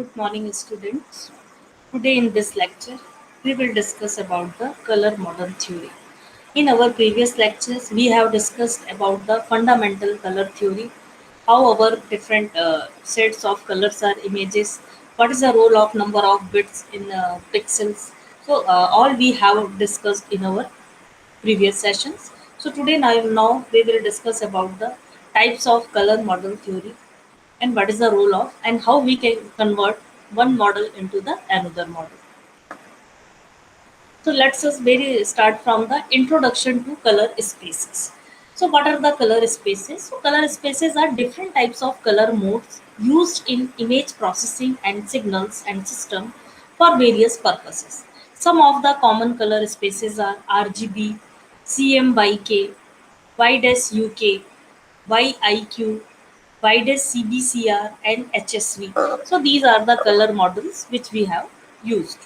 Good morning, students. Today in this lecture, we will discuss about the color model theory. In our previous lectures, we have discussed about the fundamental color theory, how our different sets of colors are images, what is the role of number of bits in pixels. All we have discussed in our previous sessions. So today now we will discuss about the types of color model theory and what is the role of and how we can convert one model into the another model. So let's just very start from the introduction to color spaces. So what are the color spaces? So color spaces are different types of color modes used in image processing and signals and system for various purposes. Some of the common color spaces are RGB, CMYK, YDES-UK, YIQ, YDES-CBCR, and HSV. So these are the color models which we have used.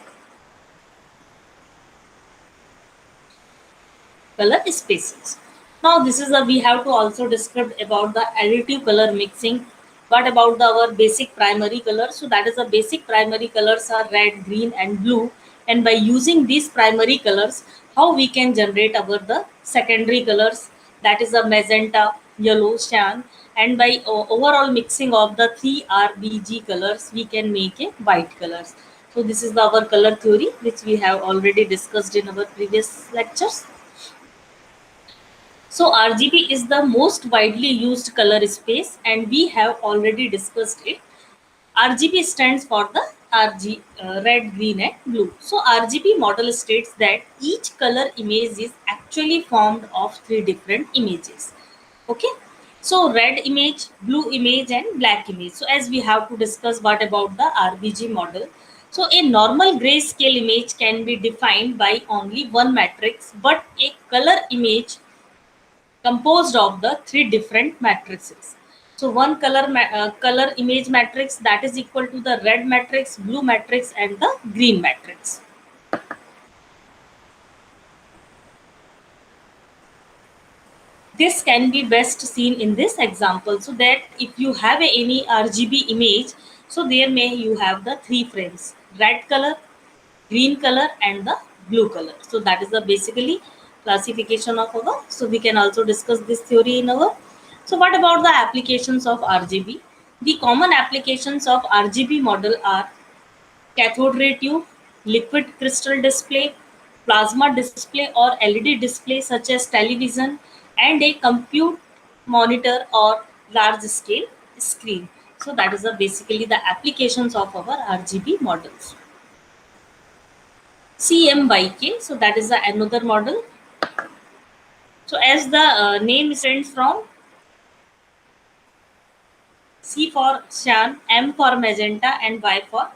Color spaces. Now this is a we have to also describe about the additive color mixing. What about our basic primary color? So that is the basic primary colors are red, green, and blue. And by using these primary colors, how we can generate our the secondary colors, that is the magenta, yellow, cyan, and by overall mixing of the three RBG colors, we can make a white colors. So this is our color theory which we have already discussed in our previous lectures. So RGB is the most widely used color space and we have already discussed it. RGB stands for the red, green and blue. So RGB model states that each color image is actually formed of three different images. Okay. So red image, blue image and black image. So as we have to discuss what about the RBG model. So a normal grayscale image can be defined by only one matrix, but a color image composed of the three different matrices. So one color image matrix that is equal to the red matrix, blue matrix and the green matrix. This can be best seen in this example. So that if you have any RGB image, so there may you have the three frames: red color, green color and the blue color. So that is the basically classification of our. So we can also discuss this theory in our. So what about the applications of RGB? The common applications of RGB model are cathode ray tube, liquid crystal display, plasma display or LED display such as television, and a compute monitor or large scale screen. So that is basically the applications of our RGB models. CMYK, so that is the another model. So as the name stands from C for cyan, M for magenta, and Y for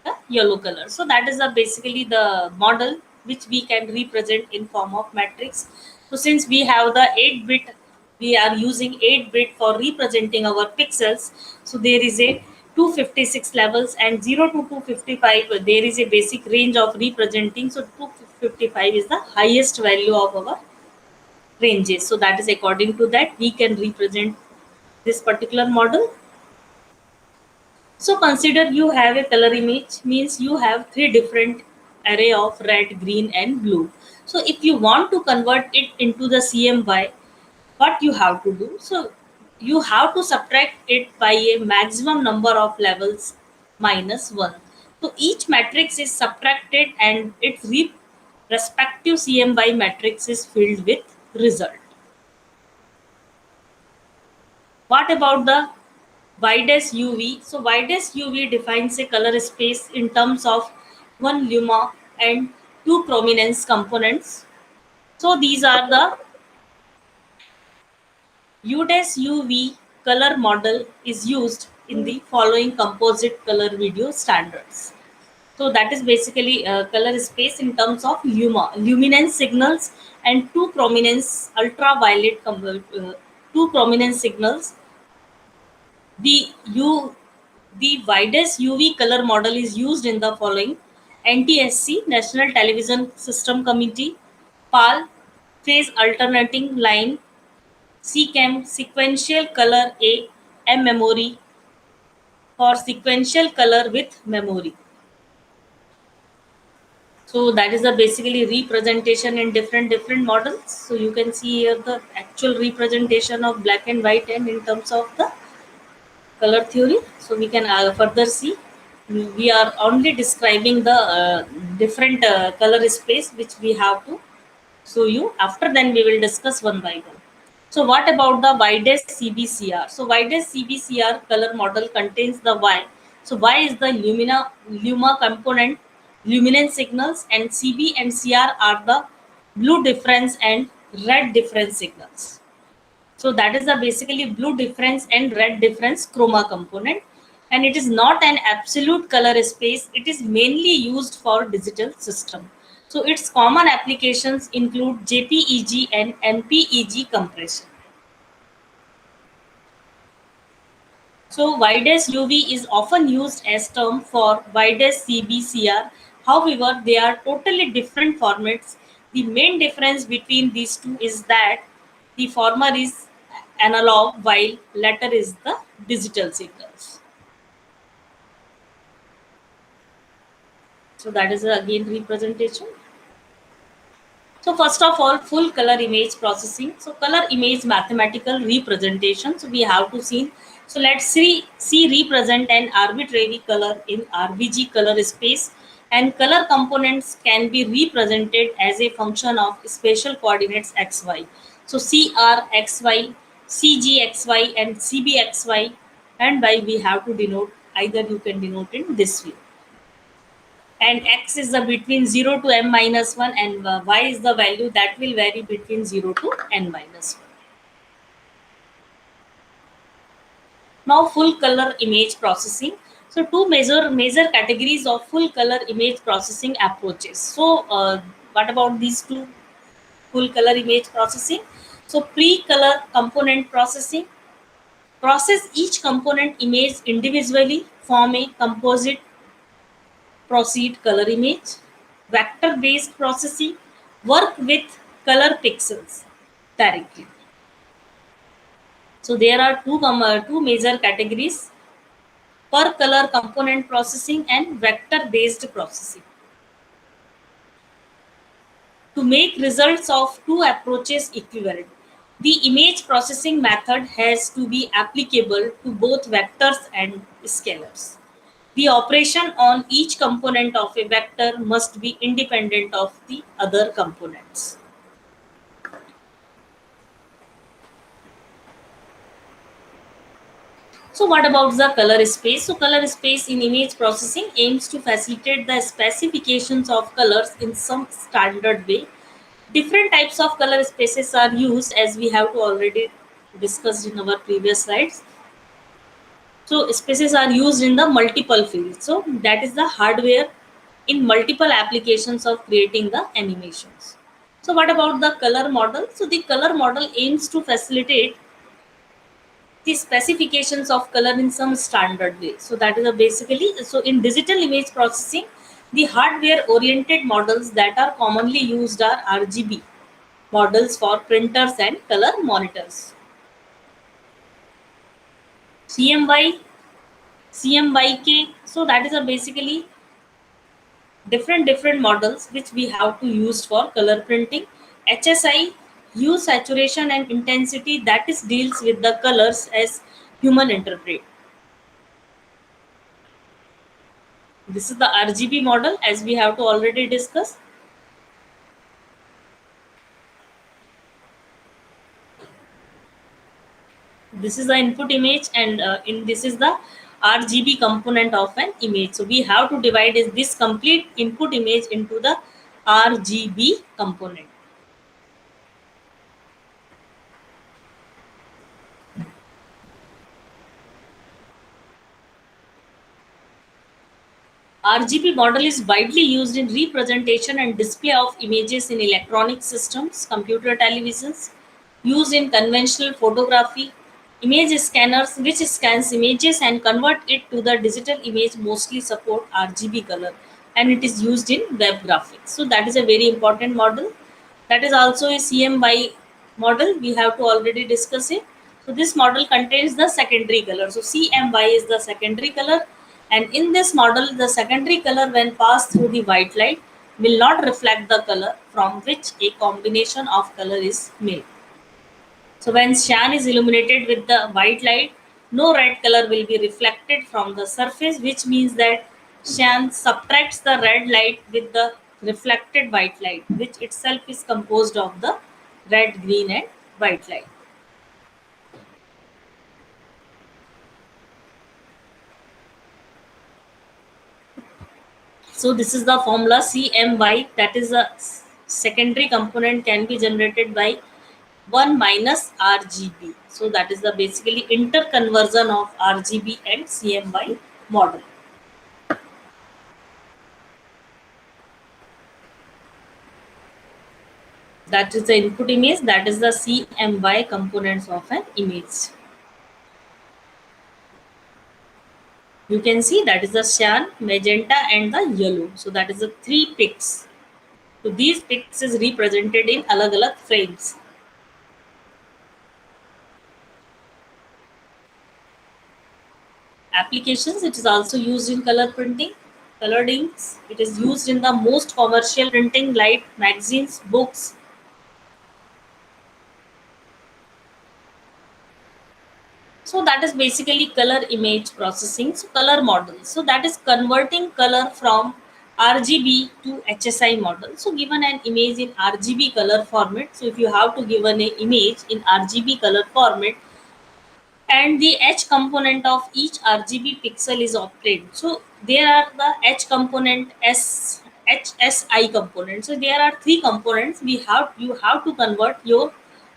the yellow color. So that is basically the model which we can represent in form of matrix. So since we have the 8-bit, we are using 8-bit for representing our pixels. So there is a 256 levels and 0 to 255 there is a basic range of representing. So 255 is the highest value of our ranges. So that is according to that we can represent this particular model. So consider you have a color image means you have three different array of red, green and blue. So if you want to convert it into the CMY, what you have to do? So you have to subtract it by a maximum number of levels minus 1. So each matrix is subtracted and its respective CMY matrix is filled with result. What about the widest UV? So widest UV defines a color space in terms of one luma and two prominence components. So these are the UDES UV color model is used in the following composite color video standards. So that is basically color space in terms of luminance signals and two prominence ultraviolet two prominence signals. The U the widest UV color model is used in the following: NTSC National Television System Committee, PAL Phase Alternating Line, CCAM Sequential Color A, M Memory, for sequential color with memory. So that is a basically representation in different models. So you can see here the actual representation of black and white and in terms of the color theory. So we can further see we are only describing the different color space which we have to show you. After then we will discuss one by one. So what about the widest CBCR? So widest CBCR color model contains the Y. So Y is the luma component, luminance signals, and CB and CR are the blue difference and red difference signals. So that is the basically blue difference and red difference chroma component. And it is not an absolute color space. It is mainly used for digital system. So its common applications include JPEG and NPEG compression. So widest UV is often used as term for widest CBCR. However, they are totally different formats. The main difference between these two is that the former is analog while latter is the digital signals. So that is again representation. So first of all, full color image processing. So color image mathematical representation. So we have to see. So let's see represent an arbitrary color in RGB color space, and color components can be represented as a function of spatial coordinates xy. So CRXY, CGXY, and CBXY, and by we have to denote either you can denote in this way, and x is the between 0 to m minus 1, and y is the value that will vary between 0 to n minus 1. Now full color image processing. So two major categories of full color image processing approaches. So what about these two full color image processing? So pre-color component processing process each component image individually, form a composite proceed color image. Vector based processing work with color pixels directly. So there are two major categories: per color component processing and vector based processing. To make results of two approaches equivalent, the image processing method has to be applicable to both vectors and scalars. The operation on each component of a vector must be independent of the other components. So what about the color space? So color space in image processing aims to facilitate the specifications of colors in some standard way. Different types of color spaces are used, as we have to already discussed in our previous slides. So spaces are used in the multiple fields. So that is the hardware in multiple applications of creating the animations. So what about the color model? So the color model aims to facilitate the specifications of color in some standard way. So that is a basically, so in digital image processing, the hardware oriented models that are commonly used are RGB models for printers and color monitors. CMY, CMYK. So that is a basically different models which we have to use for color printing. HSI, hue, saturation, and intensity, that is deals with the colors as human interpret. This is the RGB model, as we have to already discuss. This is the input image, and in this is the RGB component of an image. So we have to divide this complete input image into the RGB component. RGB model is widely used in representation and display of images in electronic systems, computer televisions, used in conventional photography, image scanners which scans images and convert it to the digital image mostly support RGB color, and it is used in web graphics. So that is a very important model. That is also a CMY model. We have to already discuss it. So this model contains the secondary color. So CMY is the secondary color, and in this model, the secondary color when passed through the white light will not reflect the color from which a combination of color is made. So when cyan is illuminated with the white light, no red color will be reflected from the surface, which means that cyan subtracts the red light with the reflected white light, which itself is composed of the red, green, and white light. So this is the formula CMY, that is a secondary component can be generated by 1 minus RGB. So that is the basically interconversion of RGB and CMY model. That is the input image, that is the CMY components of an image. You can see that is the cyan, magenta, and the yellow. So that is the three picks. So these picks is represented in alag alag frames. Applications, it is also used in color printing. Colored inks, it is used in the most commercial printing like magazines, books. So that is basically color image processing. So color model. So that is converting color from RGB to HSI model. So given an image in RGB color format. So if you have to given an image in RGB color format, and the H component of each RGB pixel is obtained. So there are the H component, HSI component. So there are three components. You have to convert your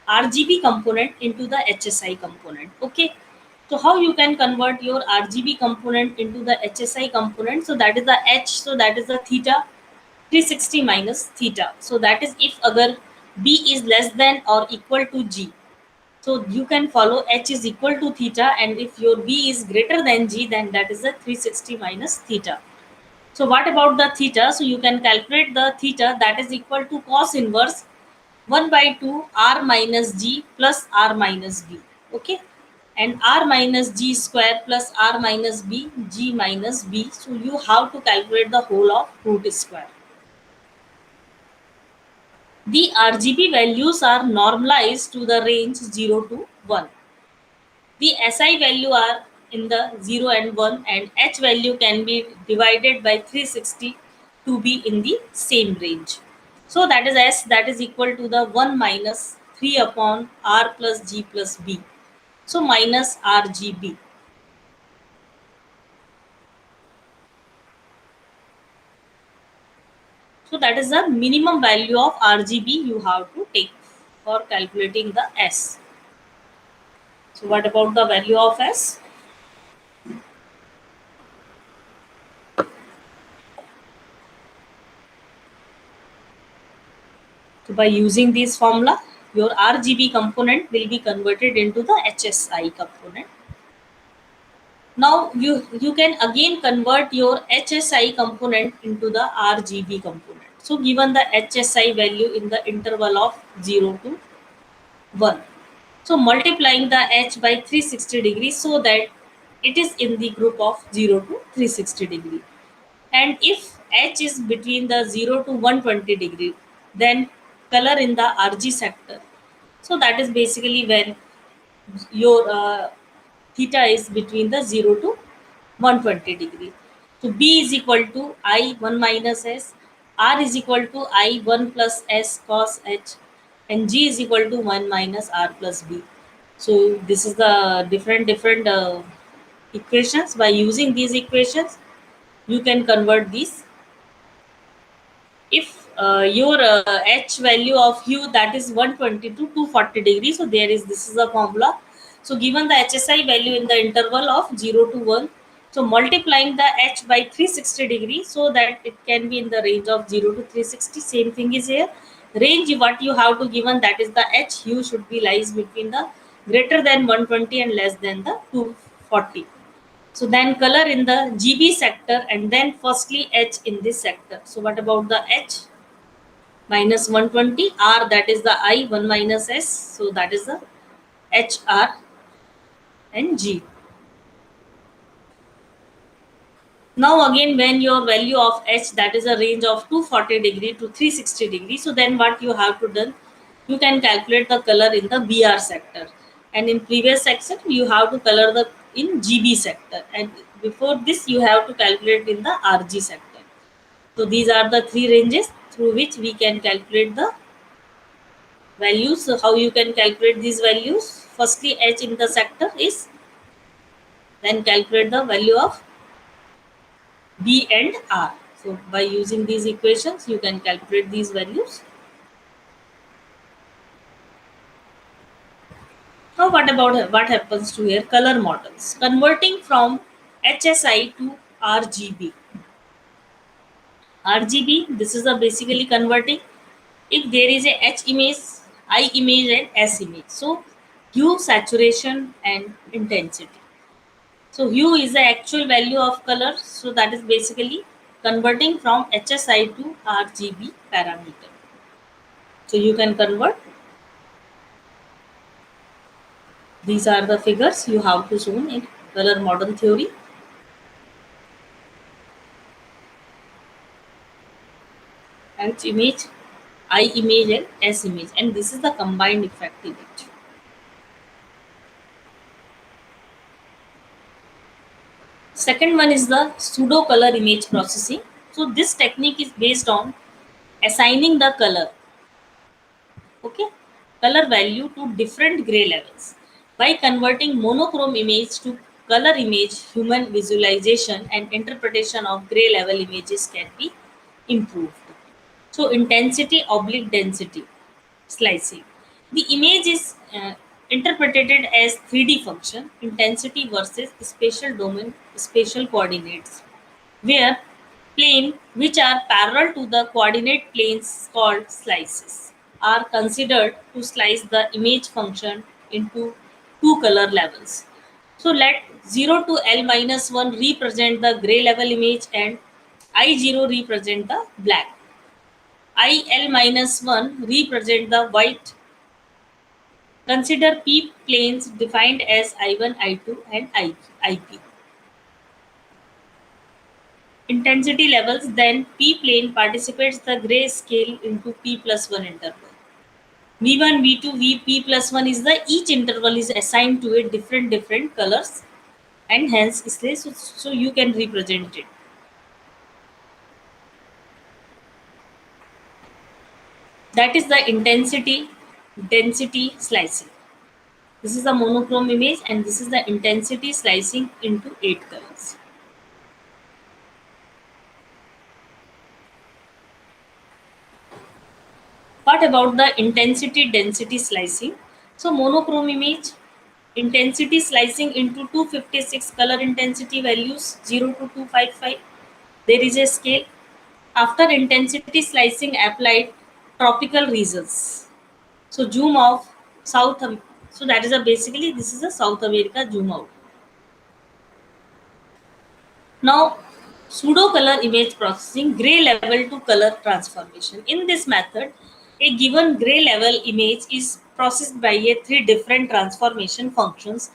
RGB component into the HSI component. Okay. So how you can convert your RGB component into the HSI component? So that is the H. So that is the theta 360 minus theta. So that is if agar B is less than or equal to G. So you can follow H is equal to theta, and if your B is greater than G, then that is the 360 minus theta. So what about the theta? So you can calculate the theta, that is equal to cos inverse 1 by 2 R minus G plus R minus B. Okay. And R minus G square plus R minus B, G minus B. So you have to calculate the whole of root square. The RGB values are normalized to the range 0 to 1. The SI value are in the 0 and 1, and H value can be divided by 360 to be in the same range. So that is S, that is equal to the 1 minus 3 upon R plus G plus B. So minus RGB. So that is the minimum value of RGB you have to take for calculating the S. So what about the value of S? So by using this formula, your RGB component will be converted into the HSI component. Now you can again convert your HSI component into the RGB component. So given the HSI value in the interval of 0 to 1. So multiplying the H by 360 degrees so that it is in the group of 0 to 360 degree. And if H is between the 0 to 120 degree, then color in the RG sector. So that is basically when your theta is between the 0 to 120 degree. So B is equal to I 1 minus S, R is equal to I 1 plus S cos H, and G is equal to 1 minus R plus B. So this is the different equations. By using these equations, you can convert these. If your H value of hue, that is 120 to 240 degrees, so there is, this is the formula. So given the HSI value in the interval of 0 to 1, so multiplying the H by 360 degrees so that it can be in the range of 0 to 360. Same thing is here. Range what you have to given, that is the H hue should be lies between the greater than 120 and less than the 240. So then color in the GB sector, and then firstly H in this sector. So what about the H? Minus 120, R, that is the I 1 minus S. So that is the HR. and G. Now again, when your value of H, that is a range of 240 degree to 360 degree, so then what you have to done, you can calculate the color in the BR sector, and in previous section you have to color the in GB sector, and before this you have to calculate in the RG sector. So these are the three ranges through which we can calculate the values. So how you can calculate these values? Firstly, H in the sector is, then calculate the value of B and R. So by using these equations, you can calculate these values. Now what about what happens to here? Color models. Converting from HSI to RGB. RGB, this is a basically converting. If there is a H image, I image and S image. So hue, saturation and intensity. So hue is the actual value of color. So that is basically converting from HSI to RGB parameter. So you can convert. These are the figures you have to show in color model theory. H image, I image and S image, and this is the combined effect image. Second one is the pseudo color image processing. So this technique is based on assigning the color, okay, color value to different gray levels. By converting monochrome image to color image, human visualization and interpretation of gray level images can be improved. So intensity oblique density slicing. The image is interpreted as 3D function, intensity versus spatial domain, spatial coordinates, where plane which are parallel to the coordinate planes called slices are considered to slice the image function into two color levels. So let 0 to L minus 1 represent the gray level image and I0 represent the black. IL minus 1 represent the white. Consider P planes defined as I1, I2 and IP. Intensity levels, then P plane participates the gray scale into P plus 1 interval. V1, V2, Vp plus 1 is the each interval is assigned to a different colors, and hence so you can represent it. That is the intensity density slicing. This is the monochrome image and this is the intensity slicing into 8 colors. What about the intensity density slicing? So monochrome image, intensity slicing into 256 color intensity values 0 to 255. There is a scale. After intensity slicing applied, tropical regions. So zoom out South. So that is a basically this is a South America zoom out. Now, pseudo color image processing, gray level to color transformation. In this method, a given gray level image is processed by a three different transformation functions,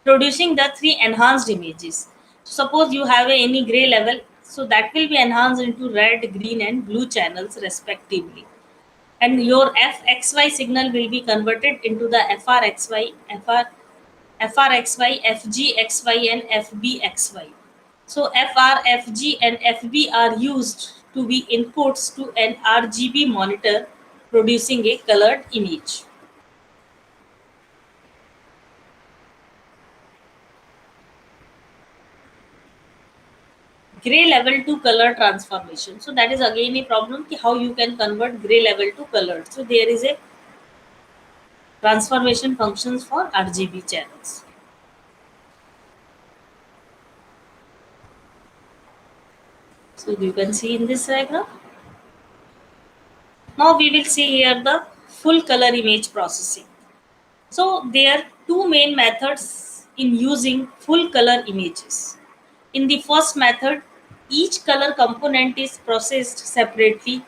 producing the three enhanced images. Suppose you have any gray level, so that will be enhanced into red, green, and blue channels respectively. And your fxy signal will be converted into the frxy, fgxy, and fbxy. So FR, FG, and FB are used to be inputs to an RGB monitor producing a colored image. Gray level to color transformation. So that is again a problem ki how you can convert gray level to colored. So there is a transformation functions for RGB channels. So you can see in this diagram. Now we will see here the full color image processing. So there are two main methods in using full color images. In the first method, each color component is processed separately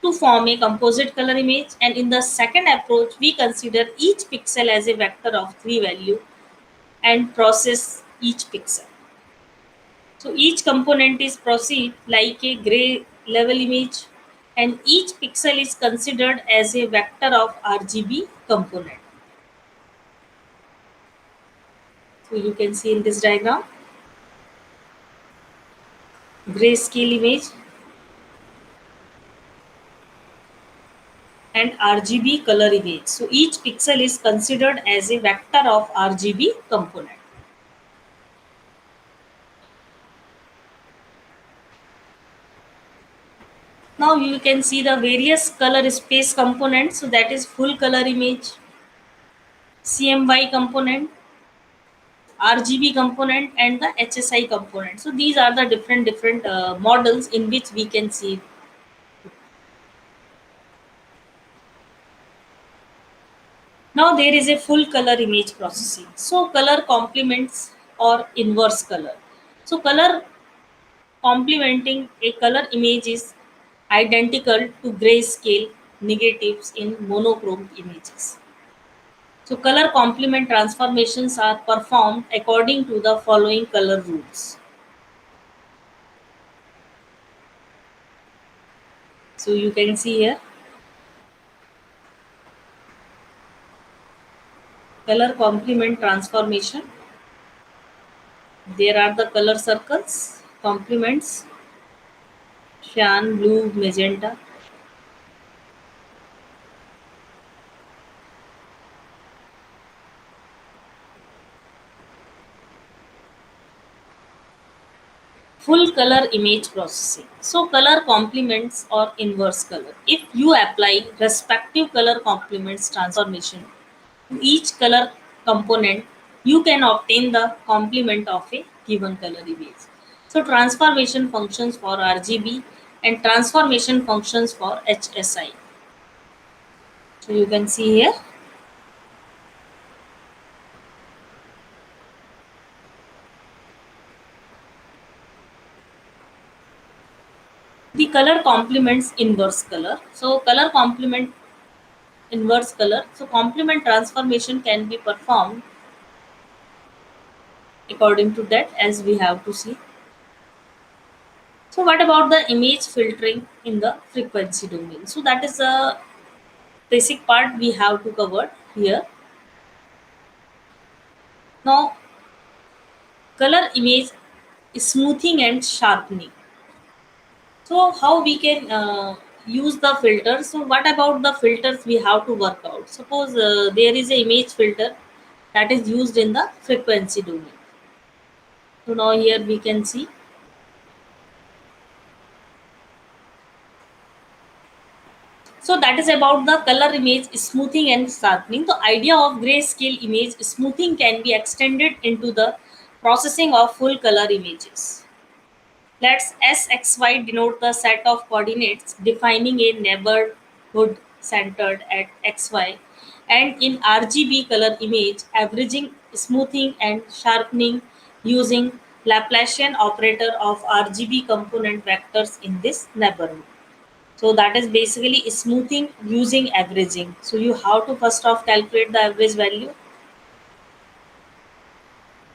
to form a composite color image, and in the second approach, we consider each pixel as a vector of three value and process each pixel. So each component is perceived like a gray level image, and each pixel is considered as a vector of RGB component. So you can see in this diagram, grayscale image and RGB color image. So each pixel is considered as a vector of RGB component. Now you can see the various color space components. So that is full color image, CMY component, RGB component, and the HSI component. So these are the different models in which we can see. Now there is a full color image processing. So color complements or inverse color. So color complementing a color image is identical to grayscale negatives in monochrome images. So color complement transformations are performed according to the following color rules. So you can see here color complement transformation. There are the color circles, complements, cyan, blue, magenta. Full color image processing. So color complements or inverse color. If you apply respective color complements transformation to each color component, you can obtain the complement of a given color image. So transformation functions for RGB and transformation functions for HSI. So you can see here the color complements inverse color. So color complement inverse color. So complement transformation can be performed according to that, as we have to see. So what about the image filtering in the frequency domain? So that is a basic part we have to cover here. Now color image smoothing and sharpening. So how we can use the filters? So what about the filters we have to work out? Suppose there is a image filter that is used in the frequency domain. So now here we can see. So that is about the color image smoothing and sharpening. The idea of grayscale image smoothing can be extended into the processing of full color images. Let's SXY denote the set of coordinates defining a neighborhood centered at XY, and in RGB color image averaging, smoothing and sharpening using Laplacian operator of RGB component vectors in this neighborhood. So that is basically smoothing using averaging. So you have to first off calculate the average value.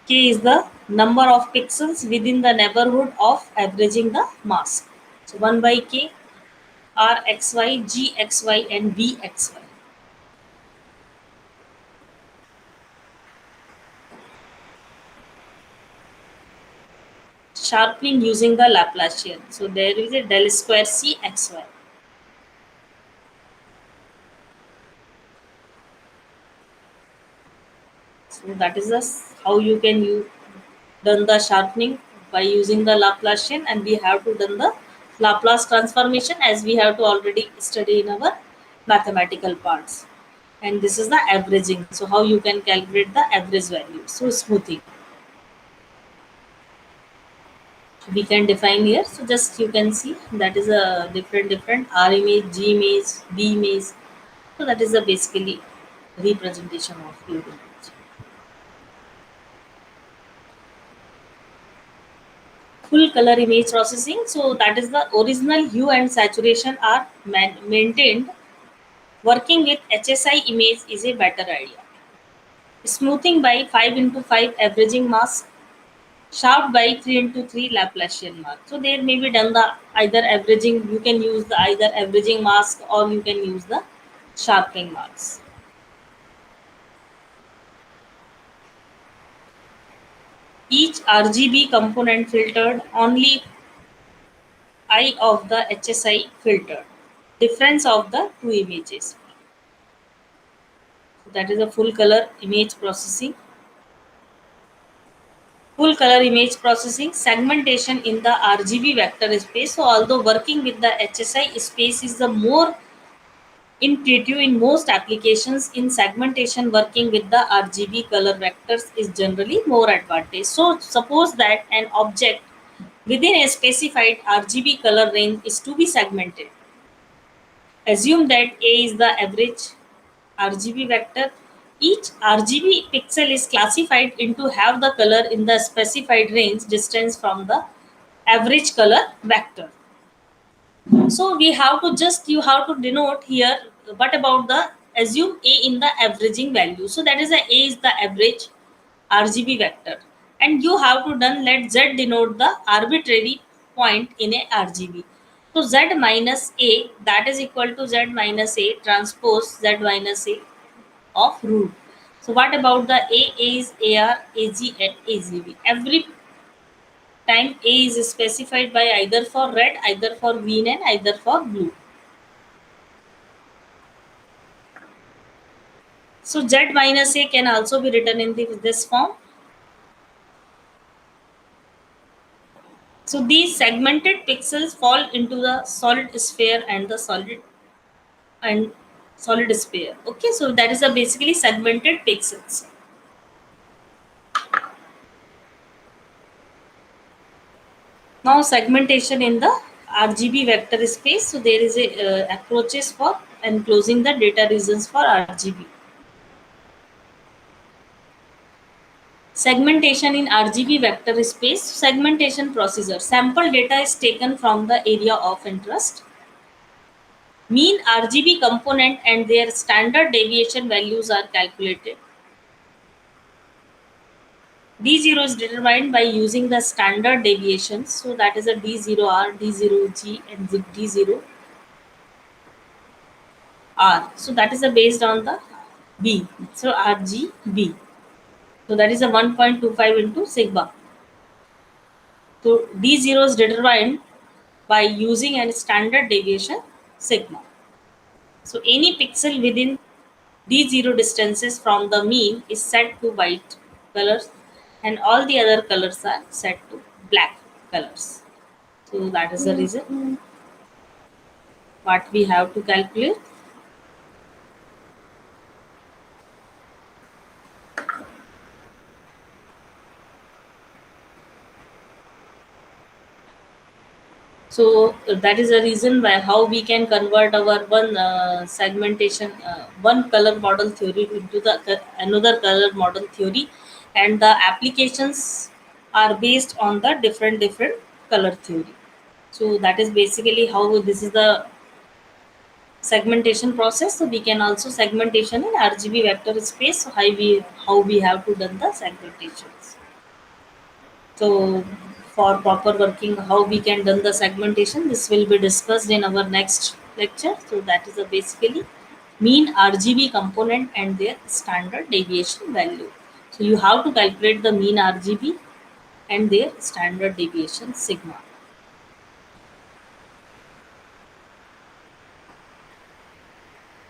K is the number of pixels within the neighborhood of averaging the mask. So 1 by K, RXY, GXY, and VXY. Sharpening using the Laplacian. So there is a del square CXY. So that is how you can done the sharpening by using the Laplacian, and we have to done the Laplace transformation as we have to already study in our mathematical parts. And this is the averaging. So how you can calculate the average value? So smoothing we can define here. So just you can see that is a different R image, G image, B image. So that is a basically representation of your image. Full color image processing. So that is the original hue and saturation are maintained. Working with HSI image is a better idea. smoothing by 5 into 5 averaging mask, sharp by 3 into 3 Laplacian mask. So there may be done the either averaging, you can use the either averaging mask or you can use the sharpening mask. Each RGB component filtered only I of the HSI filtered. Difference of the two images. That is a full color image processing. Full color image processing, segmentation in the RGB vector space. So although working with the HSI space is the more intuitive in most applications, in segmentation working with the RGB color vectors is generally more advantage. So suppose that an object within a specified RGB color range is to be segmented. Assume that A is the average RGB vector. Each RGB pixel is classified into have the color in the specified range distance from the average color vector. So we have to just you have to denote here what about the assume A in the averaging value. So that is A is the average RGB vector, and you have to done let Z denote the arbitrary point in a RGB. So Z minus A that is equal to Z minus A transpose Z minus A of root. So what about the A is AR, AG and AGB? Every time A is specified by either for red, either for green and either for blue. So Z minus A can also be written in this form. So these segmented pixels fall into the solid sphere and the and solid sphere. Okay, so that is a basically segmented pixels. Now segmentation in the RGB vector space. So there is a approaches for enclosing the data regions for RGB. Segmentation in RGB vector space. Segmentation procedure. Sample data is taken from the area of interest. Mean RGB component and their standard deviation values are calculated. D0 is determined by using the standard deviations. So that is a D0R, D0G and D0R. So that is based on the B. So RGB. So that is a 1.25 into sigma. So D0 is determined by using a standard deviation sigma. So any pixel within D0 distances from the mean is set to white colors and all the other colors are set to black colors. So that is the reason what we have to calculate. So that is the reason why how we can convert our one segmentation, one color model theory into the another color model theory, and the applications are based on the different color theory. So that is basically how this is the segmentation process. So we can also segmentation in RGB vector space. So how we have to done the segmentations. So for proper working, how we can done the segmentation, this will be discussed in our next lecture. So that is a basically mean RGB component and their standard deviation value. So you have to calculate the mean RGB and their standard deviation sigma.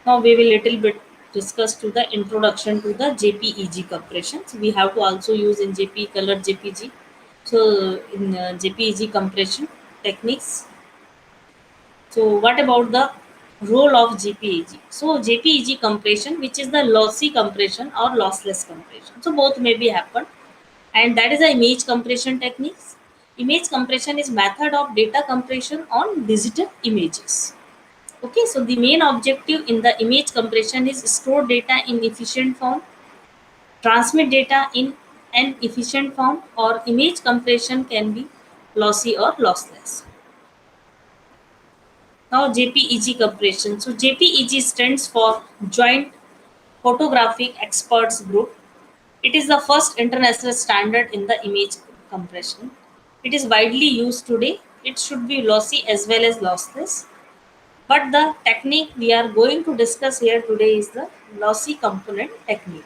Now we will little bit discuss to the introduction to the JPEG compression. So we have to also use in JP color JPG. So in JPEG compression techniques. So what about the role of JPEG? So JPEG compression, which is the lossy compression or lossless compression. So both may be happen, and that is the image compression techniques. Image compression is method of data compression on digital images. Okay, so the main objective in the image compression is store data in efficient form, transmit data in an efficient form, or image compression can be lossy or lossless. Now JPEG compression. So JPEG stands for Joint Photographic Experts Group. It is the first international standard in the image compression. It is widely used today. It should be lossy as well as lossless. But the technique we are going to discuss here today is the lossy component technique.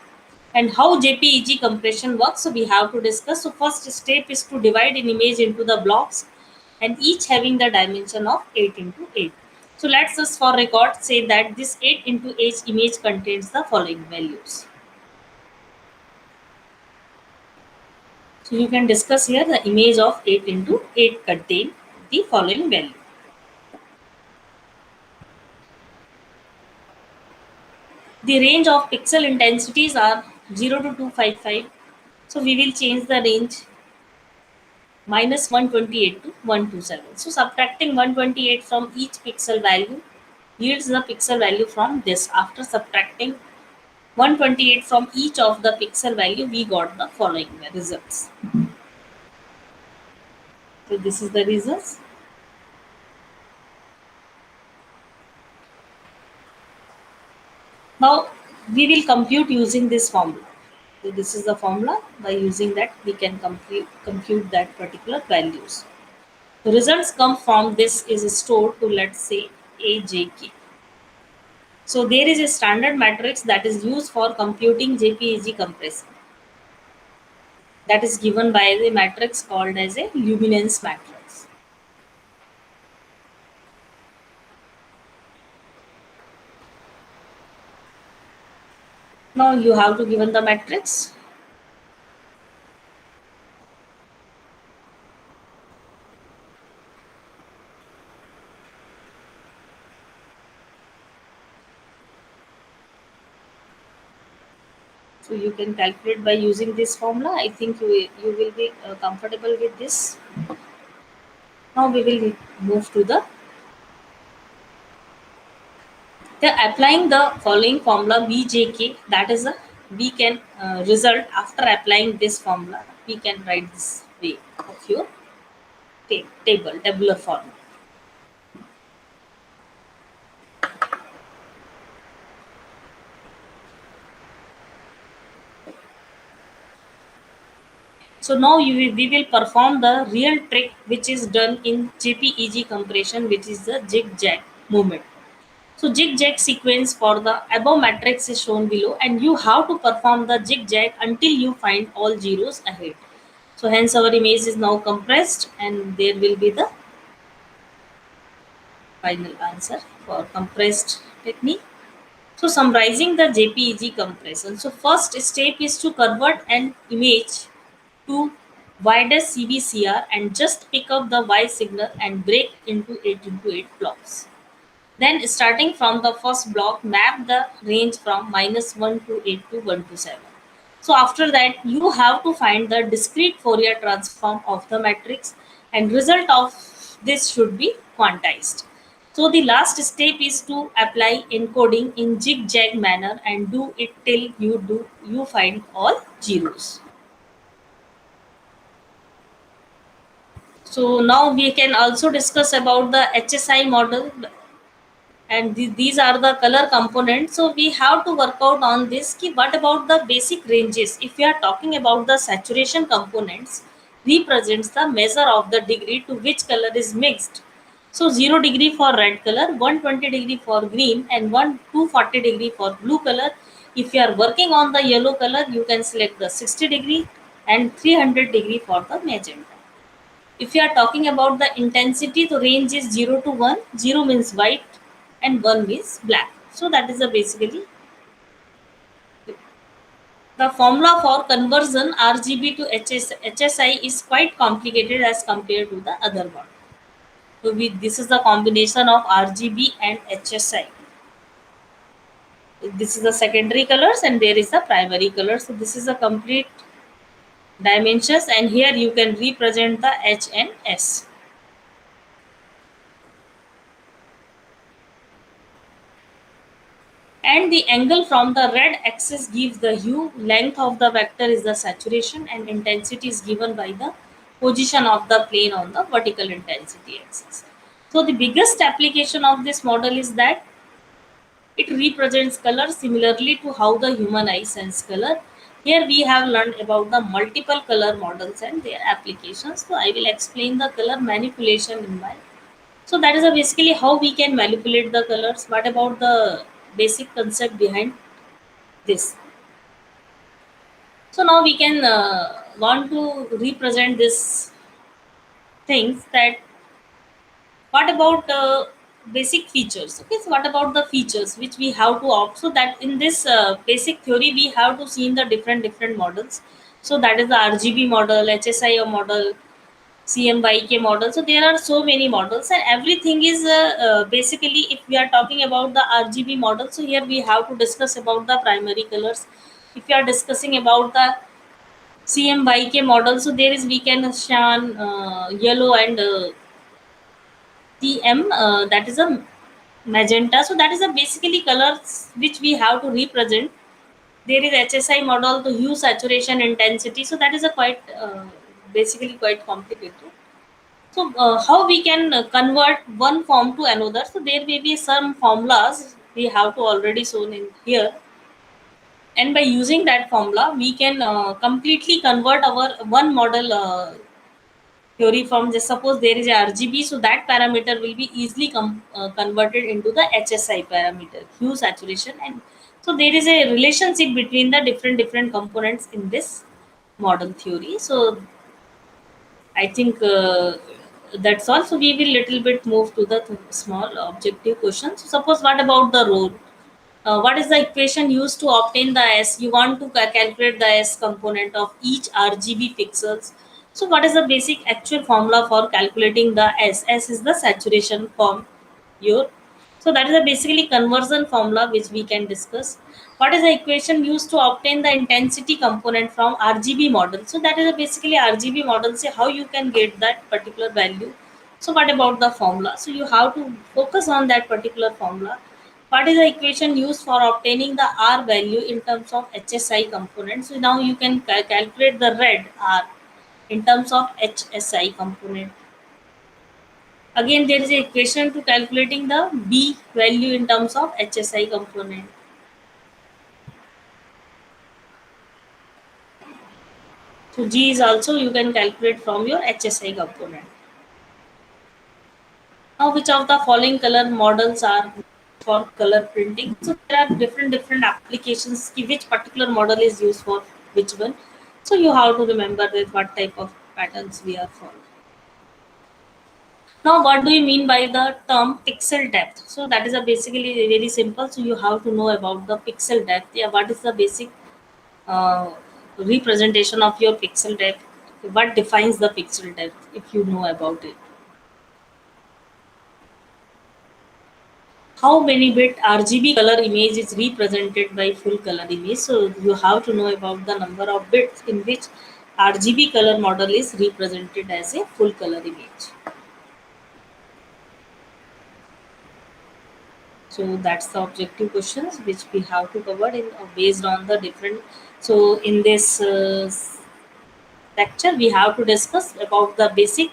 And how JPEG compression works, so we have to discuss. So first step is to divide an image into the blocks and each having the dimension of 8 into 8. So let's just for record say that this 8 into 8 image contains the following values. So you can discuss here the image of 8 into 8 contain the following value. The range of pixel intensities are 0 to 255. So we will change the range minus 128 to 127. So subtracting 128 from each pixel value yields the pixel value from this. After subtracting 128 from each of the pixel value, we got the following results. So this is the results. Now we will compute using this formula. So this is the formula. By using that, we can compute that particular values. The results come from this is stored to, let's say, AJK. So there is a standard matrix that is used for computing JPEG compression. That is given by the matrix called as a luminance matrix. Now you have to given the matrix. So you can calculate by using this formula. I think you will be comfortable with this. Now we will move to the applying the following formula VJK. That is a we can result after applying this formula. We can write this way of your tabular form. So now we will perform the real trick which is done in JPEG compression, which is the zigzag movement. So zigzag sequence for the above matrix is shown below, and you have to perform the zigzag until you find all zeros ahead. So hence our image is now compressed, and there will be the final answer for compressed technique. So summarizing the JPEG compression. So first step is to convert an image to widest CBCR and just pick up the Y signal and break into 8 into 8 blocks. Then starting from the first block, map the range from -1 to 8 to 1 to 7. So after that, you have to find the discrete Fourier transform of the matrix, and result of this should be quantized. So the last step is to apply encoding in zigzag manner and do it till you find all zeros. So now we can also discuss about the HSI model, and these are the color components. So we have to work out on this ki what about the basic ranges. If we are talking about the saturation components, represents the measure of the degree to which color is mixed. So 0 degree for red color, 120 degree for green, and 240 degree for blue color. If you are working on the yellow color, you can select the 60 degree and 300 degree for the magenta. If you are talking about the intensity, the range is 0 to 1. 0 means white and 1 means black. So that is the basically the formula for conversion RGB to HSI is quite complicated as compared to the other one. So this is the combination of RGB and HSI. This is the secondary colors and there is the primary color. So this is the complete dimensions, and here you can represent the H and S. And the angle from the red axis gives the hue, length of the vector is the saturation, and intensity is given by the position of the plane on the vertical intensity axis. So the biggest application of this model is that it represents color similarly to how the human eye sense color. Here we have learned about the multiple color models and their applications. So I will explain the color manipulation in my. So that is basically how we can manipulate the colors. What about the basic concept behind this? So now we can want to represent this things that what about basic features. Okay, so what about the features which we have to opt, so that in this basic theory we have to see in the different models. So that is the RGB model, HSI model, CMYK model. So there are so many models, and everything is basically, if we are talking about the RGB model, so here we have to discuss about the primary colors. If we are discussing about the CMYK model, so there is we can shan yellow and TM, that is a magenta. So that is a basically colors which we have to represent. There is HSI model, the hue, saturation, intensity. So that is a quite basically quite complicated. So how we can convert one form to another? So there may be some formulas we have to already shown in here, and by using that formula, we can completely convert our one model theory from, just suppose there is a RGB, so that parameter will be easily converted into the HSI parameter, hue, saturation, and so there is a relationship between the different components in this model theory. So I think that's all. So we will little bit move to the small objective questions. So suppose what about the role? What is the equation used to obtain the S? You want to calculate the S component of each RGB pixels. So what is the basic actual formula for calculating the S? S is the saturation form. Your, so that is a basically conversion formula which we can discuss. What is the equation used to obtain the intensity component from RGB model? So that is a basically RGB model. Say how you can get that particular value. So what about the formula? So you have to focus on that particular formula. What is the equation used for obtaining the R value in terms of HSI component? So now you can calculate the red R in terms of HSI component. Again, there is a equation to calculating the B value in terms of HSI component. So G is also you can calculate from your HSI component. Now, which of the following color models are for color printing? So there are different applications. Ki which particular model is used for which one? So you have to remember that what type of patterns we are following. Now, what do you mean by the term pixel depth? So that is a basically very simple. So you have to know about the pixel depth. Yeah, what is the basic uh, representation of your pixel depth? What defines the pixel depth? If you know about it. How many bit RGB color image is represented by full color image? So you have to know about the number of bits in which RGB color model is represented as a full color image. So that's the objective questions which we have to cover in based on the different. So in this lecture, we have to discuss about the basic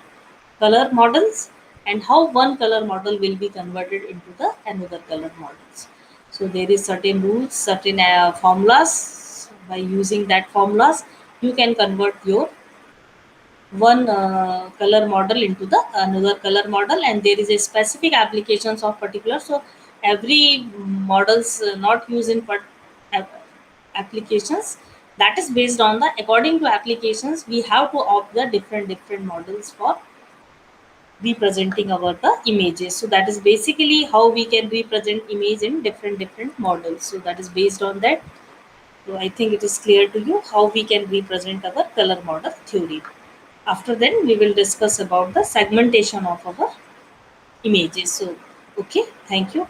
color models and how one color model will be converted into the another color models. So there is certain rules, certain formulas. By using that formulas, you can convert your one color model into the another color model, and there is a specific applications of particular. So every models not used in ap- applications, that is based on the according to applications we have to opt the different models for representing our the images. So that is basically how we can represent image in different models. So that is based on that. So I think it is clear to you how we can represent our color model theory. After then we will discuss about the segmentation of our images. So okay, thank you.